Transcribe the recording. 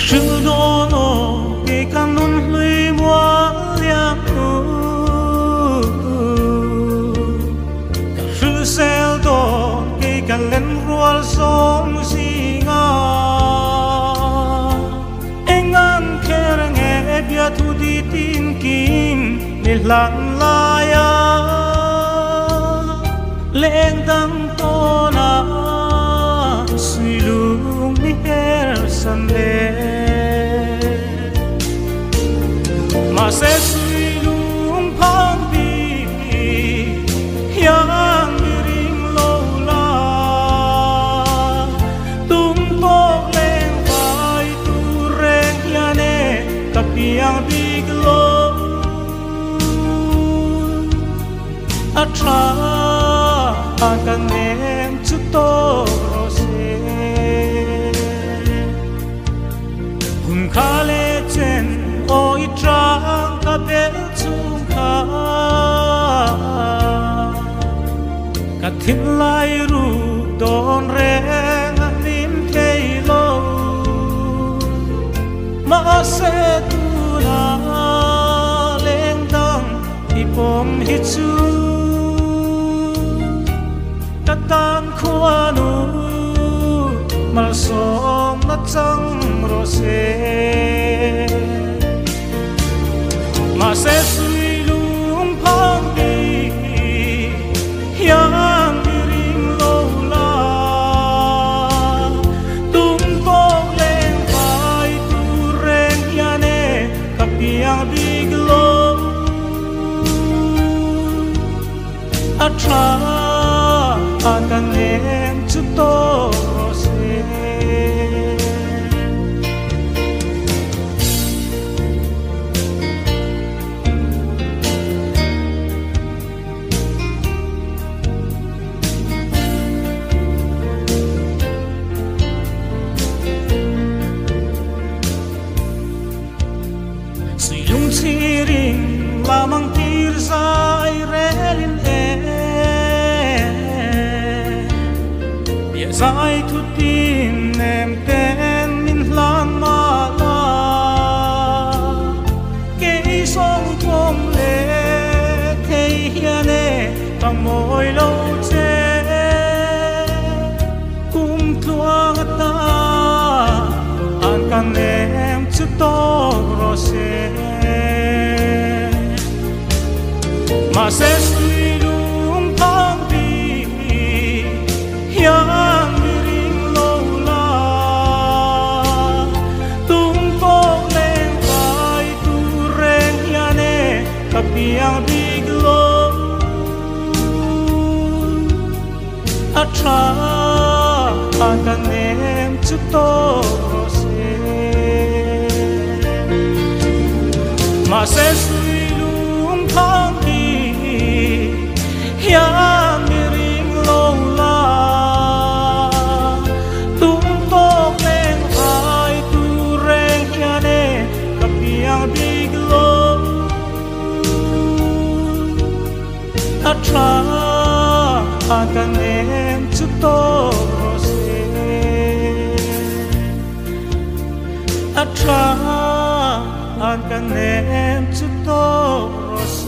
sự đó cái căn non lưới mua liang sự sel đó cái căn lên ruột sông gì ngà anh ăn kher nghe bia thu đi tin kim để lặng lại lên đăng to na suy lung mi her san de mà sẽ suy lung phong đi yang ring lâu la tung to lên vai tu reng ya ne tapiang big lo atra akan em chút to rose hun khale chen oi trang ka bel chung kha ka thin lai ru don reng nim thei lo ma se tu na leng dang ipom hi chu tan khoa nu mal som na chang rose mà sẽ suy lung phong đi yang ring lâu la tung bốc lên vai tu reng ya ne kapiang big lo atra akan em chút to rose suy lung chi ring la mang tir sai relin sai thu tin em tên min lan ma la cái sông thôm lệ thấy hiền nè bằng môi lâu che cùng thuang ta an can em chút to rose mà sẽ suy đúng phong đi yang kapiang big lo atra akan em chút to rose mà sẽ suy lung phong đi yang ring lâu la tung to lên vai tu reng ya ne kapiang big lo atra akan em chút to rose atra akan em chút to rose